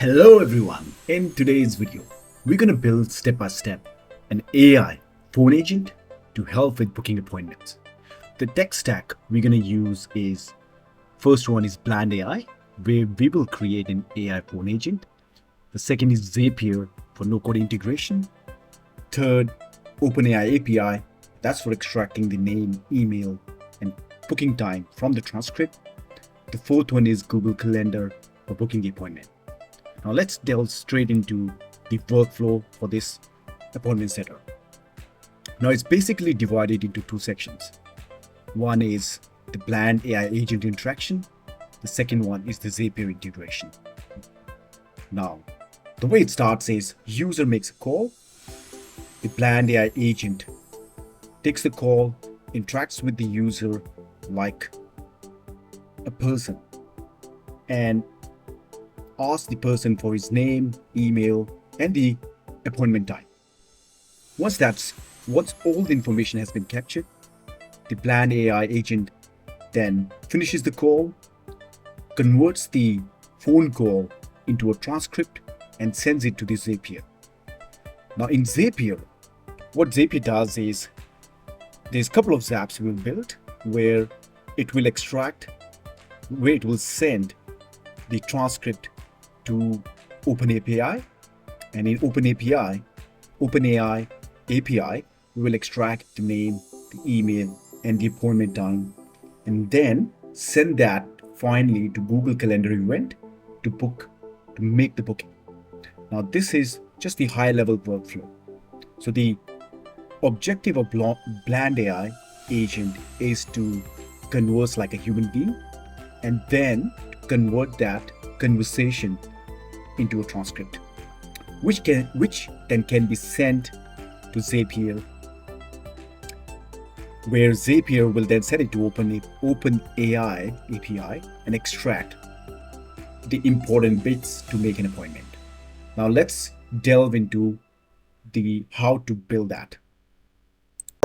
Hello everyone! In today's video, we're going to build step by step an AI phone agent to help with booking appointments. The tech stack we're going to use is, first one is Bland AI, where we will create an AI phone agent. The second is Zapier for no-code integration. Third, OpenAI API, that's for extracting the name, email, and booking time from the transcript. The fourth one is Google Calendar for booking the appointment. Now let's delve straight into the workflow for this appointment setter. Now it's basically divided into two sections. One is the Bland AI agent interaction. The second one is the Zapier integration. Now, the way it starts is user makes a call. The Bland AI agent takes the call, interacts with the user like a person, and ask the person for his name, email, and the appointment time. Once all the information has been captured, the Bland AI agent then finishes the call, converts the phone call into a transcript, and sends it to the Zapier. Now in Zapier, what Zapier does is there's a couple of zaps we will build where it will send the transcript to OpenAI, and in OpenAI API, we will extract the name, the email, and the appointment time, and then send that finally to Google Calendar event to make the booking. Now this is just the high-level workflow. So the objective of Bland AI agent is to converse like a human being, and then convert that conversation into a transcript, which then can be sent to Zapier, where Zapier will then send it to OpenAI API and extract the important bits to make an appointment. Now let's delve into the how to build that.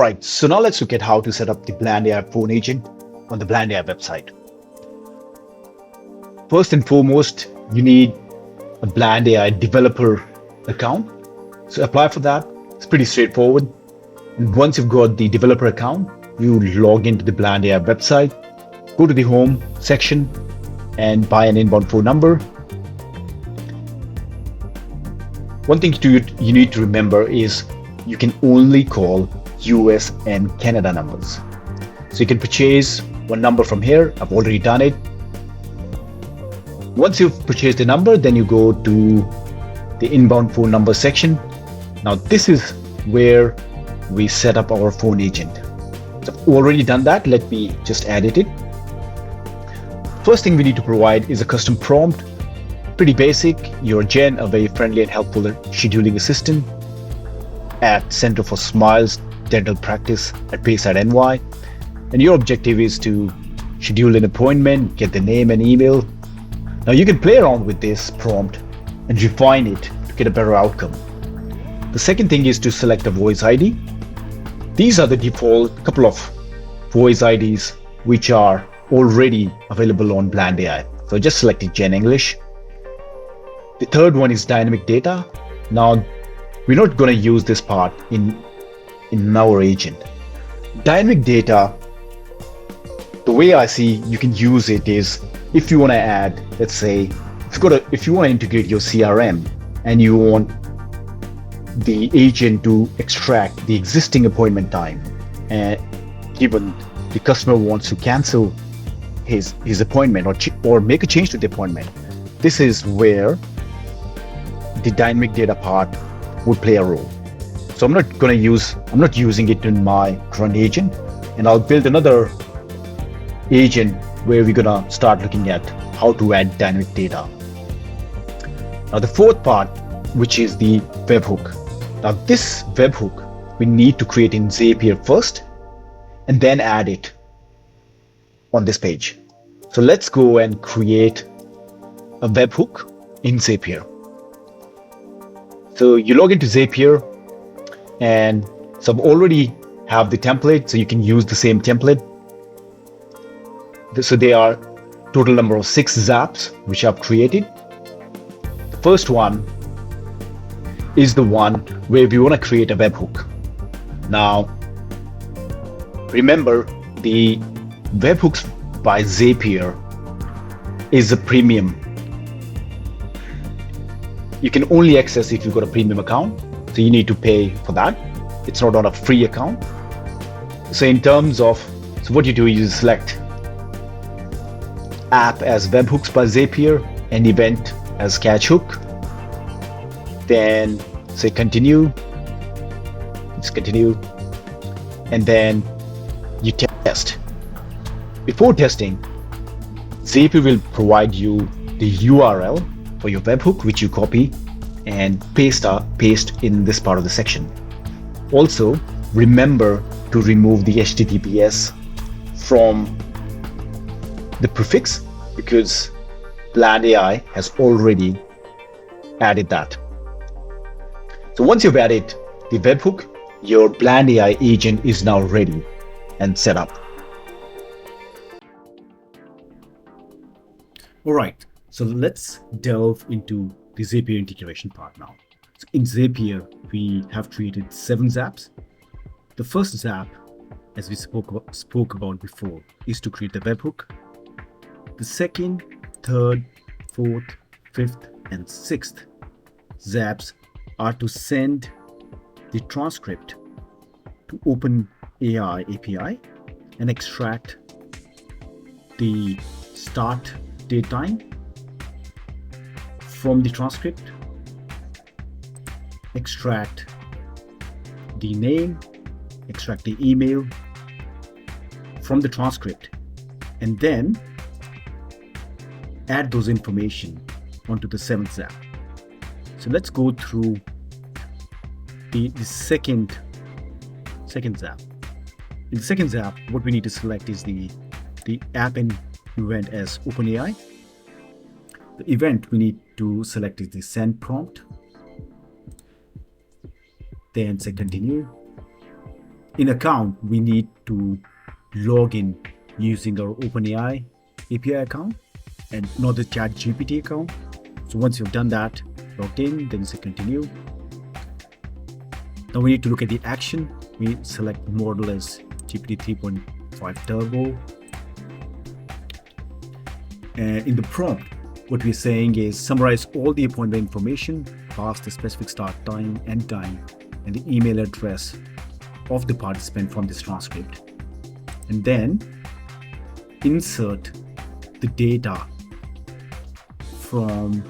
Right, so now let's look at how to set up the Bland AI phone agent on the Bland AI website. First and foremost, you need a Bland AI developer account. So apply for that. It's pretty straightforward. And once you've got the developer account, you log into the Bland AI website, go to the home section and buy an inbound phone number. One thing you need to remember is you can only call US and Canada numbers. So you can purchase one number from here. I've already done it. Once you've purchased the number, then you go to the inbound phone number section. Now this is where we set up our phone agent. So I've already done that. Let me just edit it. First thing we need to provide is a custom prompt. Pretty basic. You're Jen, a very friendly and helpful scheduling assistant at Center for Smiles Dental Practice at Bayside, NY. And your objective is to schedule an appointment, get the name and email. Now you can play around with this prompt and refine it to get a better outcome. The second thing is to select a voice ID. These are the default couple of voice IDs which are already available on Bland AI. So just select Gen English. The third one is dynamic data. Now we're not going to use this part in our agent. Dynamic data, the way I see you can use it is if you want to add, let's say, if you want to integrate your CRM and you want the agent to extract the existing appointment time, and given the customer wants to cancel his appointment or make a change to the appointment, this is where the dynamic data part would play a role. So I'm not using it in my current agent, and I'll build another agent where we're gonna start looking at how to add dynamic data. Now the fourth part, which is the webhook. Now this webhook we need to create in Zapier first and then add it on this page. So let's go and create a webhook in Zapier. So you log into Zapier, and so I already have the template, so you can use the same template. So there are total number of 6 zaps which I've created. The first one is the one where we want to create a webhook. Now, remember, the webhooks by Zapier is a premium. You can only access if you've got a premium account, so you need to pay for that. It's not on a free account. So in terms of, so what you do is you select app as webhooks by Zapier and event as catchhook. Then say continue, just continue, and then you test. Before testing, Zapier will provide you the URL for your webhook, which you copy and paste in this part of the section. Also, remember to remove the HTTPS from the prefix, because Bland AI has already added that. So once you've added the webhook, your Bland AI agent is now ready and set up. All right, so let's delve into the Zapier integration part now. So in Zapier, we have created 7 zaps. The first zap, as we spoke about before, is to create the webhook. The second, third, fourth, fifth, and sixth zaps are to send the transcript to OpenAI API and extract the start date time from the transcript, extract the name, extract the email from the transcript, and then add those information onto the 7th zap. So let's go through the second zap. In the second zap, what we need to select is the app and event as OpenAI. The event we need to select is the send prompt. Then say continue. In account, we need to log in using our OpenAI API account and not the ChatGPT account. So once you've done that, logged in, then say continue. Now we need to look at the action. We select model as GPT 3.5 Turbo. And in the prompt, what we're saying is summarize all the appointment information, pass the specific start time, end time, and the email address of the participant from this transcript. And then insert the data from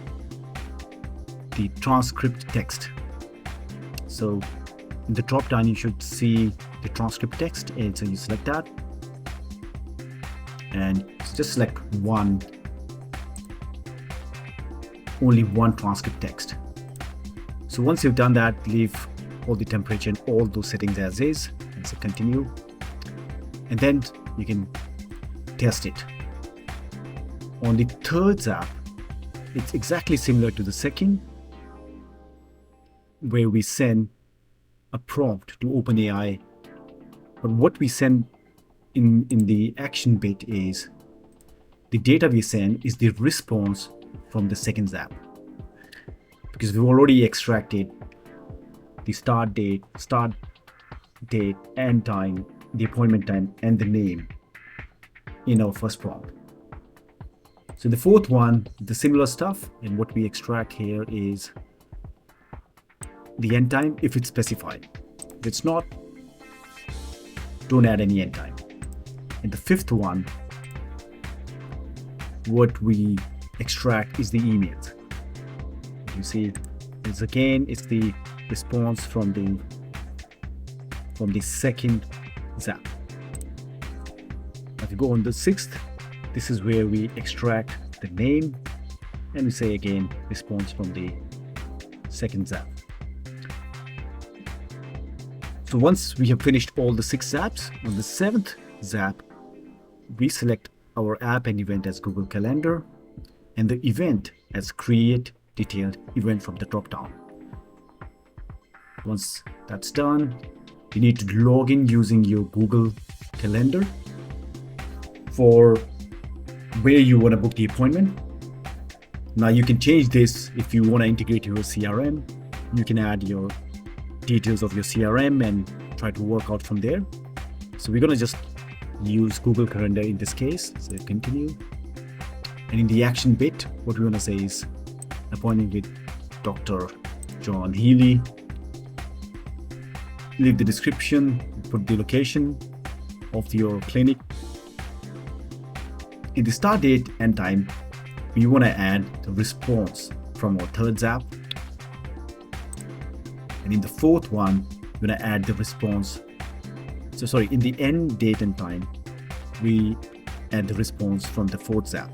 the transcript text. So in the drop down, you should see the transcript text, and so you select that and just select only one transcript text. So once you've done that, leave all the temperature and all those settings as is and say continue, and then you can test it. On the third zap, it's exactly similar to the second, where we send a prompt to OpenAI, but what we send in the action bit is the data we send is the response from the second zap, because we've already extracted the start date, end time, the appointment time, and the name in our first prompt. So the fourth one, the similar stuff, and what we extract here is the end time if it's specified. If it's not, don't add any end time. And the fifth one, what we extract is the emails. You see, it's the response from the second zap. If you go on the sixth, this is where we extract the name, and we say again response from the second zap. So once we have finished all the 6 zaps, on the 7th zap, we select our app and event as Google Calendar, and the event as create detailed event from the drop down. Once that's done, you need to log in using your Google Calendar for where you want to book the appointment. Now you can change this if you want to integrate your CRM. You can add your details of your CRM and try to work out from there. So we're going to just use Google Calendar in this case. So continue. And in the action bit, what we want to say is appointment with Dr. John Healy. Leave the description, put the location of your clinic. In the start date and time, we want to add the response from our third Zap. And in the fourth one, we're going to add the response. So sorry, in the end date and time, we add the response from the fourth Zap.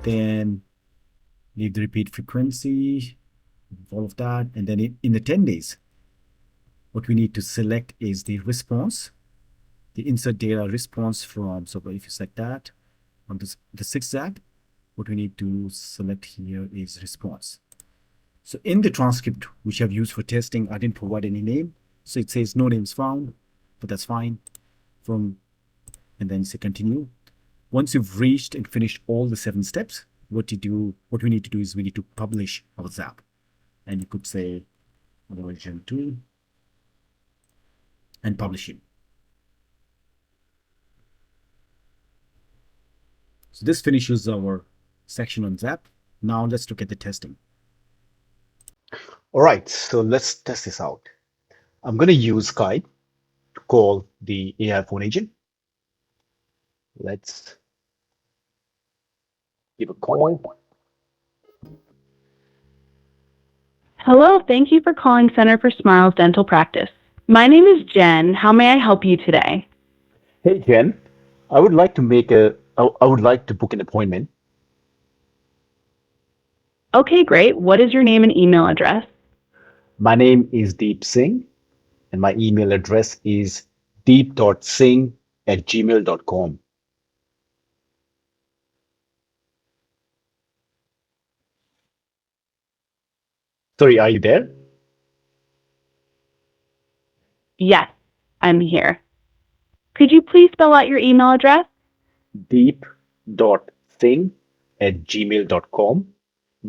Then leave the repeat frequency, all of that. And then in the 10 days, what we need to select is the response, the insert data response from. So if you select that on the sixth Zap, what we need to select here is response. So in the transcript, which I've used for testing, I didn't provide any name. So it says no names found, but that's fine. And then say continue. Once you've reached and finished all the 7 steps, what we need to do is we need to publish our Zap. And you could say version 2 and publish it. So this finishes our section on Zap. Now let's look at the testing. All right, so let's test this out. I'm going to use Skype to call the AI phone agent. Let's give a call. Hello, thank you for calling Center for Smiles Dental Practice. My name is Jen. How may I help you today? Hey Jen, I would like to book an appointment. Okay, great. What is your name and email address? My name is Deep Singh, and my email address is deep.singh@gmail.com. Sorry, are you there? Yes, I'm here. Could you please spell out your email address? deep.singh@gmail.com.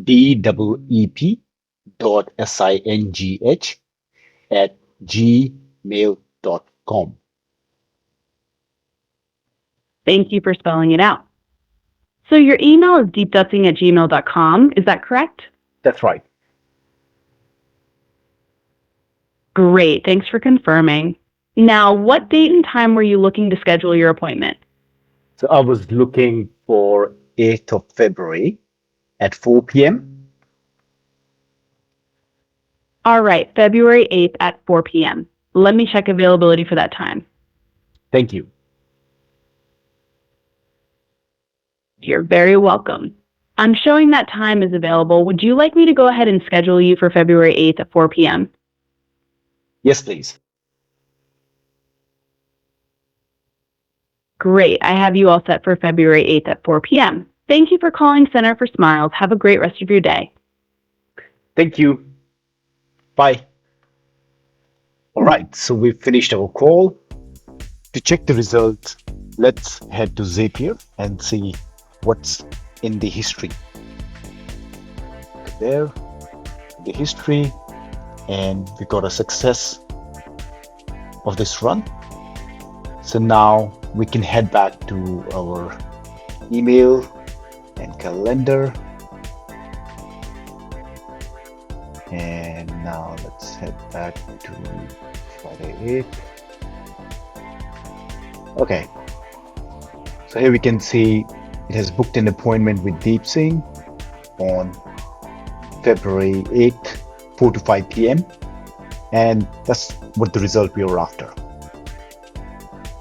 deep.singh@gmail.com. Thank you for spelling it out. So your email is deepdutzing@gmail.com. Is that correct? That's right. Great. Thanks for confirming. Now, what date and time were you looking to schedule your appointment? So I was looking for 8th of February at 4 p.m. All right, February 8th at 4 p.m. Let me check availability for that time. Thank you. You're very welcome. I'm showing that time is available. Would you like me to go ahead and schedule you for February 8th at 4 p.m.? Yes, please. Great. I have you all set for February 8th at 4 p.m. Thank you for calling Center for Smiles. Have a great rest of your day. Thank you. Bye. All right, so we've finished our call. To check the results, let's head to Zapier and see what's in the history. There, the history, and we got a success of this run. So now we can head back to our email and calendar. And now let's head back to Friday 8th. Okay. So here we can see it has booked an appointment with Deep Singh on February 8th, 4 to 5 p.m. And that's what the result we were after.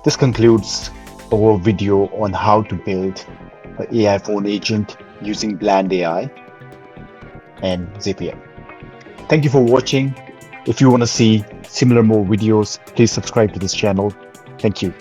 This concludes our video on how to build an AI phone agent using Bland AI and Zapier. Thank you for watching. If you want to see similar more videos, please subscribe to this channel. Thank you.